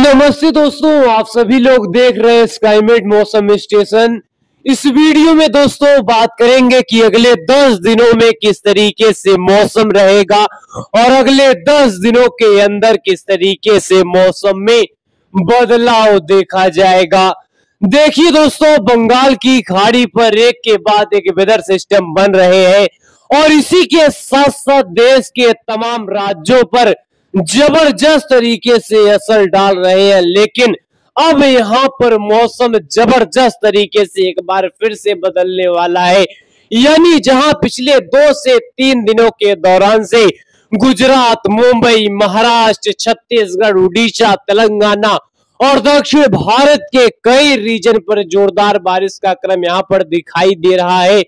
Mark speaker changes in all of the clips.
Speaker 1: नमस्ते दोस्तों, आप सभी लोग देख रहे हैं स्काईमेट मौसम स्टेशन। इस वीडियो में दोस्तों बात करेंगे कि अगले 10 दिनों में किस तरीके से मौसम रहेगा और अगले 10 दिनों के अंदर किस तरीके से मौसम में बदलाव देखा जाएगा। देखिए दोस्तों, बंगाल की खाड़ी पर एक के बाद एक वेदर सिस्टम बन रहे हैं और इसी के साथ साथ देश के तमाम राज्यों पर जबरदस्त तरीके से असर डाल रहे हैं। लेकिन अब यहाँ पर मौसम जबरदस्त तरीके से एक बार फिर से बदलने वाला है। यानी जहां पिछले 2 से 3 दिनों के दौरान से गुजरात, मुंबई, महाराष्ट्र, छत्तीसगढ़, उड़ीसा, तेलंगाना और दक्षिण भारत के कई रीजन पर जोरदार बारिश का क्रम यहाँ पर दिखाई दे रहा है,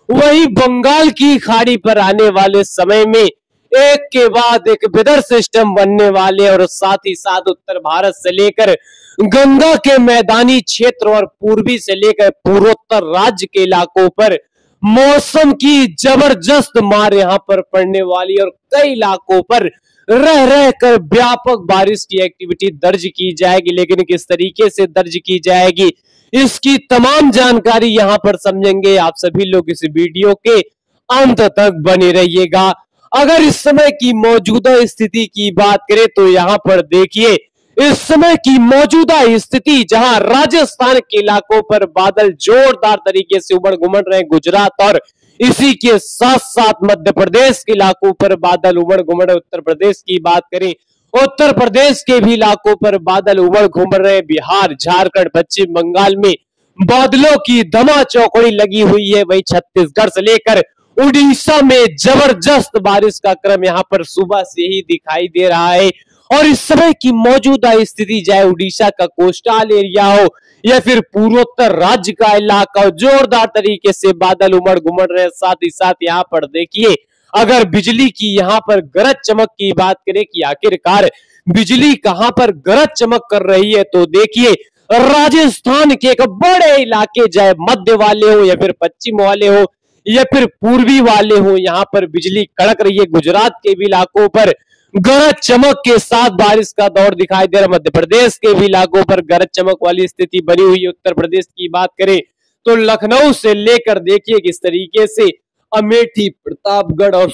Speaker 1: वही बंगाल की खाड़ी पर आने वाले समय में एक के बाद एक वेदर सिस्टम बनने वाले और साथ ही साथ उत्तर भारत से लेकर गंगा के मैदानी क्षेत्र और पूर्वी से लेकर पूर्वोत्तर राज्य के इलाकों पर मौसम की जबरदस्त मार यहाँ पर पड़ने वाली और कई इलाकों पर रह रह कर व्यापक बारिश की एक्टिविटी दर्ज की जाएगी। लेकिन किस तरीके से दर्ज की जाएगी, इसकी तमाम जानकारी यहाँ पर समझेंगे। आप सभी लोग इस वीडियो के अंत तक बने रहिएगा। अगर इस समय की मौजूदा स्थिति की बात करें तो यहाँ पर देखिए, इस समय की मौजूदा स्थिति जहां राजस्थान के इलाकों पर बादल जोरदार तरीके से उमड़ घुमड़ रहे गुजरात और इसी के साथ साथ मध्य प्रदेश के इलाकों पर बादल उमड़ घुमड़। उत्तर प्रदेश की बात करें, उत्तर प्रदेश के भी इलाकों पर बादल उमड़ घुमड़ रहे। बिहार, झारखंड, पश्चिम बंगाल में बादलों की धमा चौकड़ी लगी हुई है। वही छत्तीसगढ़ से लेकर उड़ीसा में जबरदस्त बारिश का क्रम यहाँ पर सुबह से ही दिखाई दे रहा है। और इस समय की मौजूदा स्थिति, चाहे उड़ीसा का कोस्टल एरिया हो या फिर पूर्वोत्तर राज्य का इलाका हो, जोरदार तरीके से बादल उमड़ घुमड़ रहे। साथ ही साथ यहाँ पर देखिए, अगर बिजली की यहाँ पर गरज चमक की बात करें कि आखिरकार बिजली कहां पर गरज चमक कर रही है, तो देखिए राजस्थान के एक बड़े इलाके, चाहे मध्य वाले हो या फिर पश्चिम वाले हो या फिर पूर्वी वाले हो, यहाँ पर बिजली कड़क रही है। गुजरात के भी इलाकों पर गरज चमक के साथ बारिश का दौर दिखाई दे रहा है। मध्य प्रदेश के भी इलाकों पर गरज चमक वाली स्थिति बनी हुई है। उत्तर प्रदेश की बात करें तो लखनऊ से लेकर देखिए किस तरीके से अमेठी, प्रतापगढ़ और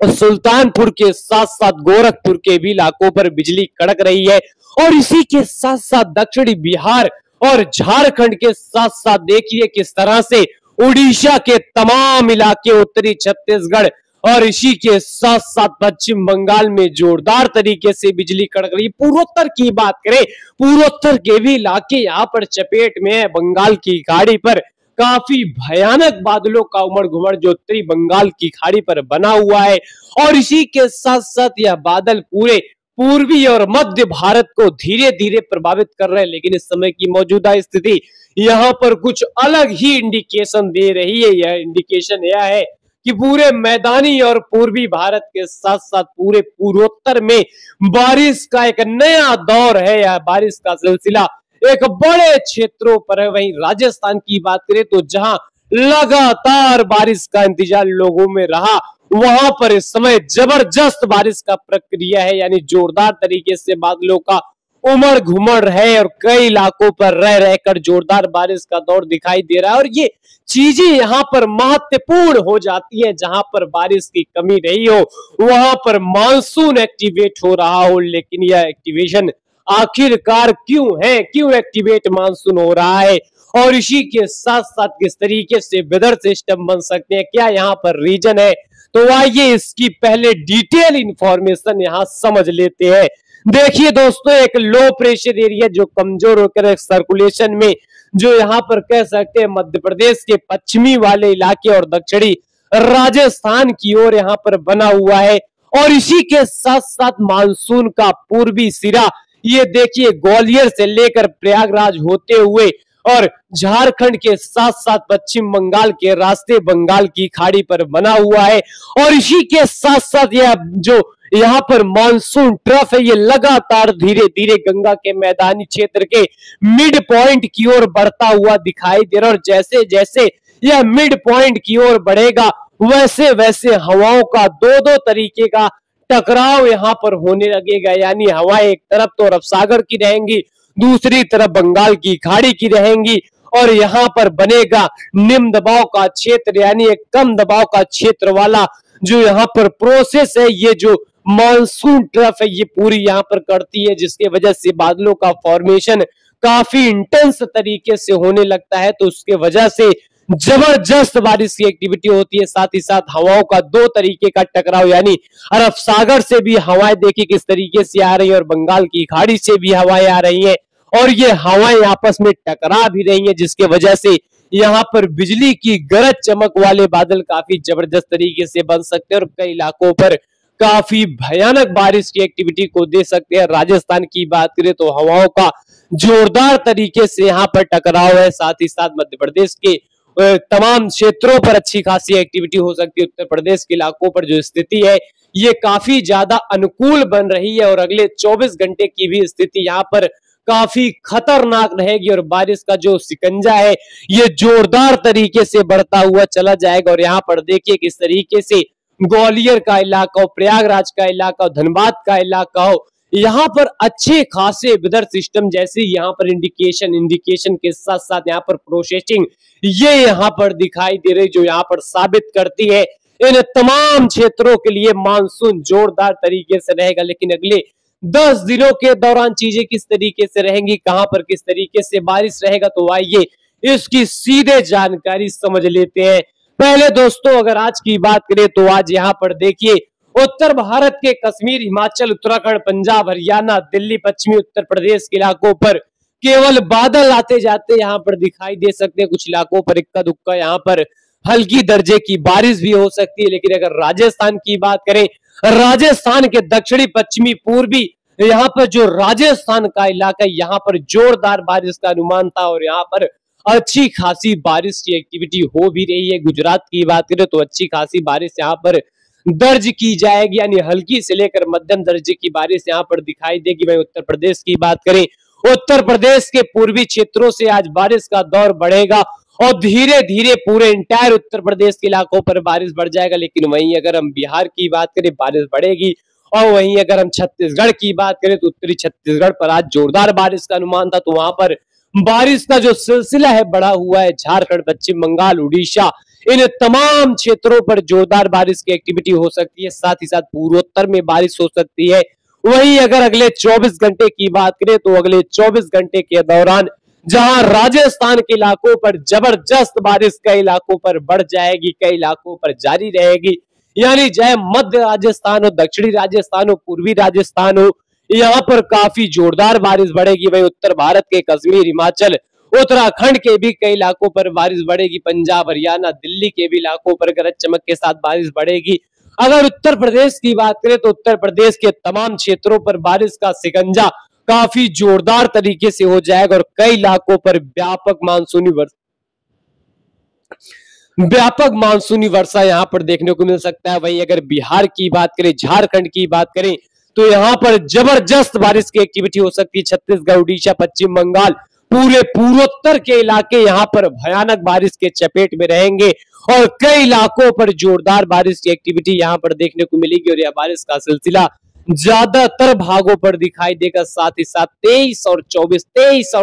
Speaker 1: सुल्तानपुर के साथ साथ गोरखपुर के भी इलाकों पर बिजली कड़क रही है। और इसी के साथ साथ दक्षिणी बिहार और झारखंड के साथ साथ देखिए किस तरह से उड़ीसा के तमाम इलाके, उत्तरी छत्तीसगढ़ और इसी के साथ साथ पश्चिम बंगाल में जोरदार तरीके से बिजली कड़क रही है। पूर्वोत्तर की बात करें, पूर्वोत्तर के भी इलाके यहाँ पर चपेट में है। बंगाल की खाड़ी पर काफी भयानक बादलों का उमड़ घुमड़ जो उत्तरी बंगाल की खाड़ी पर बना हुआ है और इसी के साथ साथ यह बादल पूरे पूर्वी और मध्य भारत को धीरे धीरे प्रभावित कर रहे हैं। लेकिन इस समय की मौजूदा स्थिति यहाँ पर कुछ अलग ही इंडिकेशन दे रही है। यह इंडिकेशन यह है कि पूरे मैदानी और पूर्वी भारत के साथ साथ पूरे पूर्वोत्तर में बारिश का एक नया दौर है। यह बारिश का सिलसिला एक बड़े क्षेत्रों पर है। वहीं राजस्थान की बात करें तो जहां लगातार बारिश का इंतजार लोगों में रहा, वहां पर इस समय जबरदस्त बारिश का प्रक्रिया है। यानी जोरदार तरीके से बादलों का उमड़ घुमड़ है और कई इलाकों पर रह रहकर जोरदार बारिश का दौर दिखाई दे रहा है। और ये चीजें यहाँ पर महत्वपूर्ण हो जाती है, जहां पर बारिश की कमी रही हो वहां पर मानसून एक्टिवेट हो रहा हो। लेकिन यह एक्टिवेशन आखिरकार क्यों है, क्यों एक्टिवेट मानसून हो रहा है और इसी के साथ साथ किस तरीके से वेदर सिस्टम बन सकते हैं, क्या यहाँ पर रीजन है, तो आइए इसकी पहले डिटेल इंफॉर्मेशन यहाँ समझ लेते हैं। देखिए दोस्तों, एक लो प्रेशर एरिया जो कमजोर होकर एक सर्कुलेशन में, जो यहाँ पर कह सकते हैं मध्य प्रदेश के पश्चिमी वाले इलाके और दक्षिणी राजस्थान की ओर यहाँ पर बना हुआ है। और इसी के साथ साथ मानसून का पूर्वी सिरा, ये देखिए ग्वालियर से लेकर प्रयागराज होते हुए और झारखंड के साथ साथ पश्चिम बंगाल के रास्ते बंगाल की खाड़ी पर बना हुआ है। और इसी के साथ साथ यह जो यहाँ पर मानसून ट्रफ है, ये लगातार धीरे धीरे गंगा के मैदानी क्षेत्र के मिड पॉइंट की ओर बढ़ता हुआ दिखाई दे रहा है। और जैसे जैसे यह मिड पॉइंट की ओर बढ़ेगा वैसे वैसे हवाओं का दो दो तरीके का टकराव यहाँ पर होने लगेगा, यानी हवाएं एक तरफ तो अरब सागर की रहेंगी, दूसरी तरफ बंगाल की खाड़ी की रहेंगी और यहाँ पर बनेगा निम्न दबाव का क्षेत्र, यानी एक कम दबाव का क्षेत्र वाला जो यहाँ पर प्रोसेस है, ये जो मानसून ट्रफ है ये पूरी यहाँ पर करती है, जिसके वजह से बादलों का फॉर्मेशन काफी इंटेंस तरीके से होने लगता है। तो उसके वजह से जबरदस्त बारिश की एक्टिविटी होती है। साथ ही साथ हवाओं का दो तरीके का टकराव, यानी अरब सागर से भी हवाएं देखिए किस तरीके से आ रही है और बंगाल की खाड़ी से भी हवाएं आ रही हैं और ये हवाएं आपस में टकरा भी रही हैं, जिसके वजह से यहाँ पर बिजली की गरज चमक वाले बादल काफी जबरदस्त तरीके से बन सकते हैं और कई इलाकों पर काफी भयानक बारिश की एक्टिविटी को दे सकते हैं। राजस्थान की बात करें तो हवाओं का जोरदार तरीके से यहाँ पर टकराव है। साथ ही साथ मध्य प्रदेश के तमाम क्षेत्रों पर अच्छी खासी एक्टिविटी हो सकती है। उत्तर प्रदेश के इलाकों पर जो स्थिति है ये काफी ज्यादा अनुकूल बन रही है और अगले 24 घंटे की भी स्थिति यहाँ पर काफी खतरनाक रहेगी और बारिश का जो शिकंजा है ये जोरदार तरीके से बढ़ता हुआ चला जाएगा। और यहाँ पर देखिए किस तरीके से ग्वालियर का इलाका हो, प्रयागराज का इलाका हो, धनबाद का इलाका हो, यहाँ पर अच्छे खासे वेदर सिस्टम जैसे यहाँ पर इंडिकेशन के साथ साथ यहाँ पर प्रोसेसिंग ये यहाँ पर दिखाई दे रही, जो यहाँ पर साबित करती है इन तमाम क्षेत्रों के लिए मानसून जोरदार तरीके से रहेगा। लेकिन अगले 10 दिनों के दौरान चीजें किस तरीके से रहेंगी, कहां पर किस तरीके से बारिश रहेगा, तो आइए इसकी सीधे जानकारी समझ लेते हैं। पहले दोस्तों अगर आज की बात करें तो आज यहाँ पर देखिए उत्तर भारत के कश्मीर, हिमाचल, उत्तराखंड, पंजाब, हरियाणा, दिल्ली, पश्चिमी उत्तर प्रदेश के इलाकों पर केवल बादल आते जाते यहाँ पर दिखाई दे सकते हैं। कुछ इलाकों पर इक्का दुक्का यहाँ पर हल्की दर्जे की बारिश भी हो सकती है। लेकिन अगर राजस्थान की बात करें, राजस्थान के दक्षिणी, पश्चिमी, पूर्वी यहाँ पर जो राजस्थान का इलाका है यहाँ पर जोरदार बारिश का अनुमान था और यहाँ पर अच्छी खासी बारिश की एक्टिविटी हो भी रही है। गुजरात की बात करें तो अच्छी खासी बारिश यहाँ पर दर्ज की जाएगी, यानी हल्की से लेकर मध्यम दर्जे की बारिश यहाँ पर दिखाई देगी। वहीं उत्तर प्रदेश की बात करें, उत्तर प्रदेश के पूर्वी क्षेत्रों से आज बारिश का दौर बढ़ेगा और धीरे धीरे पूरे इंटायर उत्तर प्रदेश के इलाकों पर बारिश बढ़ जाएगा। लेकिन वहीं अगर हम बिहार की बात करें बारिश बढ़ेगी और वहीं अगर हम छत्तीसगढ़ की बात करें तो उत्तरी छत्तीसगढ़ पर आज जोरदार बारिश का अनुमान था, तो वहां पर बारिश का जो सिलसिला है बढ़ा हुआ है। झारखंड, पश्चिम बंगाल, उड़ीसा, इन तमाम क्षेत्रों पर जोरदार बारिश की एक्टिविटी हो सकती है। साथ ही साथ पूर्वोत्तर में बारिश हो सकती है। वहीं अगर अगले 24 घंटे की बात करें तो अगले 24 घंटे के दौरान जहां राजस्थान के इलाकों पर जबरदस्त बारिश कई इलाकों पर बढ़ जाएगी, कई इलाकों पर जारी रहेगी, यानी चाहे मध्य राजस्थान हो, दक्षिणी राजस्थान हो, पूर्वी राजस्थान हो, यहाँ पर काफी जोरदार बारिश बढ़ेगी। वहीं उत्तर भारत के कश्मीर, हिमाचल, उत्तराखंड के भी कई इलाकों पर बारिश बढ़ेगी। पंजाब, हरियाणा, दिल्ली के भी इलाकों पर गरज चमक के साथ बारिश बढ़ेगी। अगर उत्तर प्रदेश की बात करें तो उत्तर प्रदेश के तमाम क्षेत्रों पर बारिश का शिकंजा काफी जोरदार तरीके से हो जाएगा और कई इलाकों पर व्यापक मानसूनी वर्षा यहाँ पर देखने को मिल सकता है। वहीं अगर बिहार की बात करें, झारखंड की बात करें तो यहाँ पर जबरदस्त बारिश की एक्टिविटी हो सकती है। छत्तीसगढ़, उड़ीसा, पश्चिम बंगाल, पूरे पूर्वोत्तर के इलाके यहाँ पर भयानक बारिश के चपेट में रहेंगे और कई इलाकों पर जोरदार बारिश की एक्टिविटी यहाँ पर देखने को मिलेगी और यह बारिश का सिलसिला ज्यादातर भागों पर दिखाई देगा। साथ ही साथ 23 और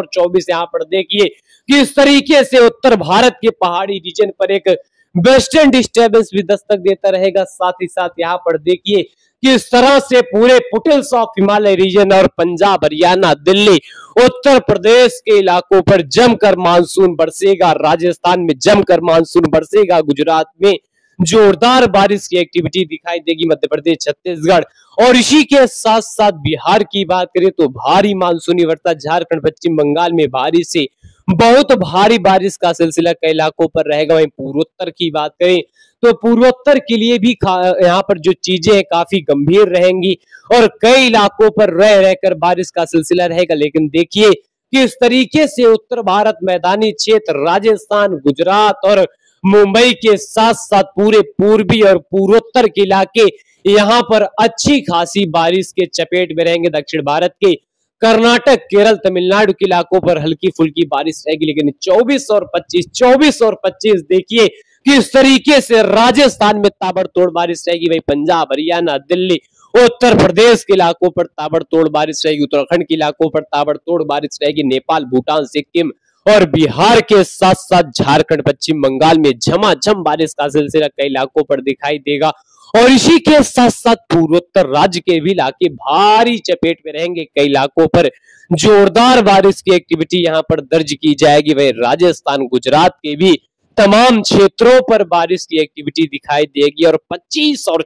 Speaker 1: 24 यहाँ पर देखिए किस तरीके से उत्तर भारत के पहाड़ी रीजन पर एक वेस्टर्न डिस्टर्बेंस भी दस्तक देता रहेगा। साथ ही साथ यहाँ पर देखिए किस तरह से पूरे फुटहिल्स ऑफ हिमालय रीजन और पंजाब, हरियाणा, दिल्ली, उत्तर प्रदेश के इलाकों पर जमकर मानसून बरसेगा, राजस्थान में जमकर मानसून बरसेगा, गुजरात में जोरदार बारिश की एक्टिविटी दिखाई देगी, मध्य प्रदेश, छत्तीसगढ़ और इसी के साथ साथ बिहार की बात करें तो भारी मानसूनी वर्षा, झारखंड, पश्चिम बंगाल में भारी से बहुत भारी बारिश का सिलसिला कई इलाकों पर रहेगा। वहीं पूर्वोत्तर की बात करें तो पूर्वोत्तर के लिए भी यहाँ पर जो चीजें हैं काफी गंभीर रहेंगी और कई इलाकों पर रह रहकर बारिश का सिलसिला रहेगा। लेकिन देखिए किस तरीके से उत्तर भारत, मैदानी क्षेत्र, राजस्थान, गुजरात और मुंबई के साथ साथ पूरे पूर्वी और पूर्वोत्तर के इलाके यहाँ पर अच्छी खासी बारिश के चपेट में रहेंगे। दक्षिण भारत के कर्नाटक, केरल, तमिलनाडु के इलाकों पर हल्की फुल्की बारिश रहेगी। लेकिन 24 और 25 देखिए किस तरीके से राजस्थान में ताबड़तोड़ बारिश रहेगी। वही पंजाब, हरियाणा, दिल्ली, उत्तर प्रदेश के इलाकों पर ताबड़तोड़ बारिश रहेगी, उत्तराखंड के इलाकों पर ताबड़तोड़ बारिश रहेगी, नेपाल, भूटान, सिक्किम और बिहार के साथ साथ झारखंड, पश्चिम बंगाल में झमाझम बारिश का सिलसिला कई इलाकों पर दिखाई देगा। और इसी के साथ साथ पूर्वोत्तर राज्य के भी इलाके भारी चपेट में रहेंगे, कई इलाकों पर जोरदार बारिश की एक्टिविटी यहां पर दर्ज की जाएगी। वही राजस्थान, गुजरात के भी तमाम क्षेत्रों पर बारिश की एक्टिविटी दिखाई देगी। और 25 और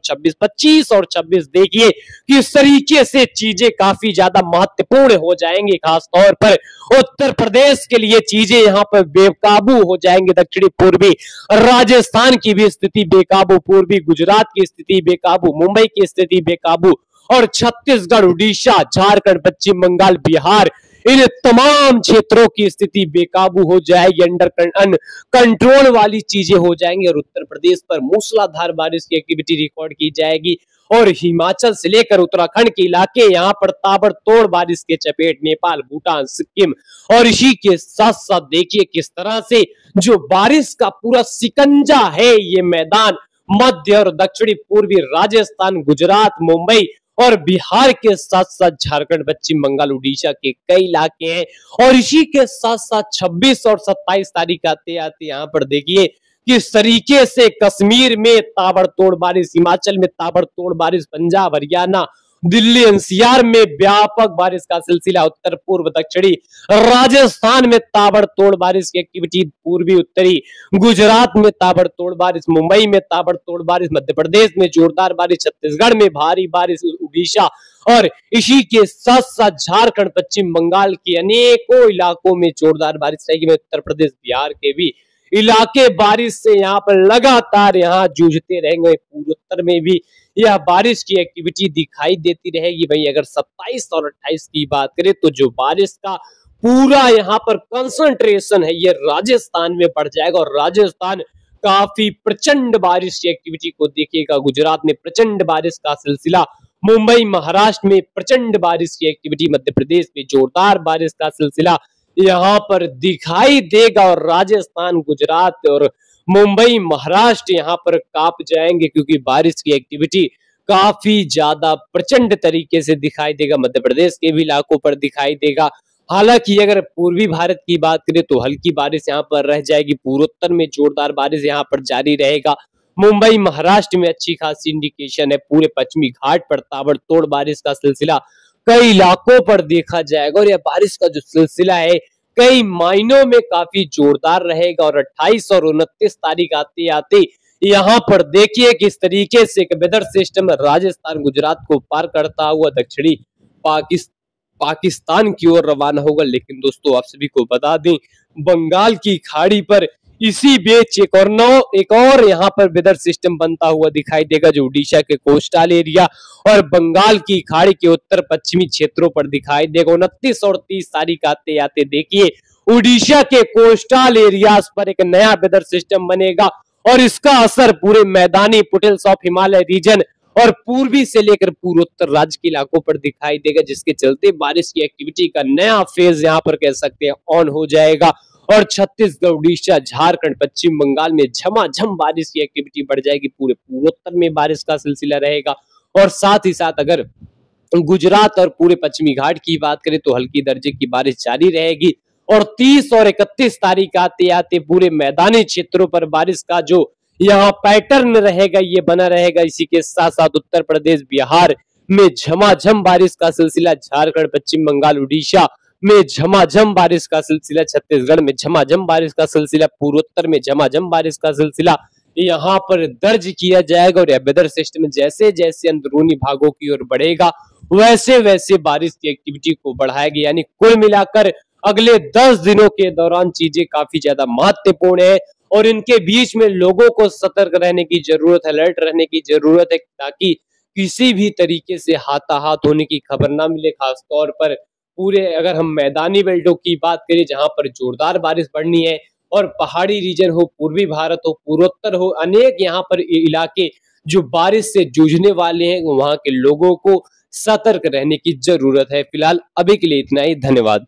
Speaker 1: 26 देखिए किस तरीके से चीजें काफी ज्यादा महत्वपूर्ण हो जाएंगी, खास तौर पर उत्तर प्रदेश के लिए चीजें यहां पर बेकाबू हो जाएंगी। दक्षिणी पूर्वी राजस्थान की भी स्थिति बेकाबू, पूर्वी गुजरात की स्थिति बेकाबू, मुंबई की स्थिति बेकाबू और छत्तीसगढ़, उड़ीसा, झारखंड, पश्चिम बंगाल, बिहार, इन तमाम क्षेत्रों की स्थिति बेकाबू हो जाएगी, अंडर कंट्रोल वाली चीजें हो जाएंगी। और उत्तर प्रदेश पर मूसलाधार बारिश की एक्टिविटी रिकॉर्ड की जाएगी। और हिमाचल से लेकर उत्तराखंड के इलाके यहां पर ताबड़तोड़ बारिश के चपेट, नेपाल, भूटान, सिक्किम। और इसी के साथ साथ देखिए किस तरह से जो बारिश का पूरा सिकंजा है, ये मैदान मध्य और दक्षिणी पूर्वी राजस्थान, गुजरात, मुंबई और बिहार के साथ साथ झारखंड, पश्चिम बंगाल, उड़ीसा के कई इलाके हैं। और इसी के साथ साथ 26 और 27 तारीख आते आते यहाँ पर देखिए किस तरीके से कश्मीर में ताबड़तोड़ बारिश, हिमाचल में ताबड़तोड़ बारिश, पंजाब, हरियाणा, दिल्ली, एनसीआर में व्यापक बारिश का सिलसिला, उत्तर पूर्व दक्षिणी राजस्थान में ताबड़तोड़ बारिश की एक्टिविटी, पूर्वी उत्तरी गुजरात में ताबड़तोड़ बारिश, मुंबई में ताबड़तोड़ बारिश, मध्य प्रदेश में जोरदार बारिश, छत्तीसगढ़ में भारी बारिश, उड़ीसा और इसी के साथ साथ झारखंड, पश्चिम बंगाल के अनेकों इलाकों में जोरदार बारिश रहेगी। उत्तर प्रदेश, बिहार के भी इलाके बारिश से यहाँ पर लगातार यहाँ जूझते रहेंगे। पूर्वोत्तर में भी यह बारिश की एक्टिविटी दिखाई देती रहेगी। वहीं अगर 27 और 28 की बात करें तो जो बारिश का पूरा यहाँ पर कंसंट्रेशन है ये राजस्थान में पड़ जाएगा। और राजस्थान काफी प्रचंड बारिश की एक्टिविटी को देखिएगा। गुजरात में प्रचंड बारिश का सिलसिला, मुंबई, महाराष्ट्र में प्रचंड बारिश की एक्टिविटी, मध्य प्रदेश में जोरदार बारिश का सिलसिला यहाँ पर दिखाई देगा। और राजस्थान, गुजरात और मुंबई, महाराष्ट्र यहाँ पर कांप जाएंगे क्योंकि बारिश की एक्टिविटी काफी ज्यादा प्रचंड तरीके से दिखाई देगा। मध्य प्रदेश के भी इलाकों पर दिखाई देगा। हालांकि अगर पूर्वी भारत की बात करें तो हल्की बारिश यहाँ पर रह जाएगी। पूर्वोत्तर में जोरदार बारिश यहाँ पर जारी रहेगा। मुंबई, महाराष्ट्र में अच्छी खासी इंडिकेशन है। पूरे पश्चिमी घाट पर ताबड़तोड़ बारिश का सिलसिला कई इलाकों पर देखा जाएगा। और यह बारिश का जो सिलसिला है कई मायनों में काफी जोरदार रहेगा। और 28 और 29 तारीख आते आते यहाँ पर देखिए किस तरीके से वेदर सिस्टम राजस्थान, गुजरात को पार करता हुआ दक्षिणी पाकिस्तान की ओर रवाना होगा। लेकिन दोस्तों आप सभी को बता दें बंगाल की खाड़ी पर इसी बीच एक और यहाँ पर वेदर सिस्टम बनता हुआ दिखाई देगा जो उड़ीसा के कोस्टल एरिया और बंगाल की खाड़ी के उत्तर पश्चिमी क्षेत्रों पर दिखाई देगा। 29 और 30 तारीख आते आते देखिए उड़ीसा के कोस्टल एरियाज पर एक नया वेदर सिस्टम बनेगा और इसका असर पूरे मैदानी फुटहिल्स ऑफ हिमालय रीजन और पूर्वी से लेकर पूर्वोत्तर राज्य के इलाकों पर दिखाई देगा, जिसके चलते बारिश की एक्टिविटी का नया फेज यहाँ पर कह सकते हैं ऑन हो जाएगा। और छत्तीसगढ़, उड़ीसा, झारखंड, पश्चिम बंगाल में झमाझम बारिश की एक्टिविटी बढ़ जाएगी। पूरे पूर्वोत्तर में बारिश का सिलसिला रहेगा। और साथ ही साथ अगर गुजरात और पूरे पश्चिमी घाट की बात करें तो हल्की दर्जे की बारिश जारी रहेगी। और 30 और 31 तारीख आते आते पूरे मैदानी क्षेत्रों पर बारिश का जो यहाँ पैटर्न रहेगा ये बना रहेगा। इसी के साथ साथ उत्तर प्रदेश, बिहार में झमाझम बारिश का सिलसिला, झारखंड, पश्चिम बंगाल, उड़ीसा में झमाझम बारिश का सिलसिला, छत्तीसगढ़ में झमाझम बारिश का सिलसिला, पूर्वोत्तर में झमाझम बारिश का सिलसिला यहाँ पर दर्ज किया जाएगा। और वेदर सिस्टम जैसे जैसे अंदरूनी भागों की ओर बढ़ेगा वैसे वैसे बारिश की एक्टिविटी को बढ़ाएगी। यानी कुल मिलाकर अगले 10 दिनों के दौरान चीजें काफी ज्यादा महत्वपूर्ण है और इनके बीच में लोगों को सतर्क रहने की जरूरत है, अलर्ट रहने की जरूरत है, ताकि किसी भी तरीके से हाथाहाथ होने की खबर ना मिले। खास तौर पर पूरे अगर हम मैदानी बेल्टों की बात करें जहां पर जोरदार बारिश पड़नी है और पहाड़ी रीजन हो, पूर्वी भारत हो, पूर्वोत्तर हो, अनेक यहाँ पर इलाके जो बारिश से जूझने वाले हैं, वहां के लोगों को सतर्क रहने की जरूरत है। फिलहाल अभी के लिए इतना ही, धन्यवाद।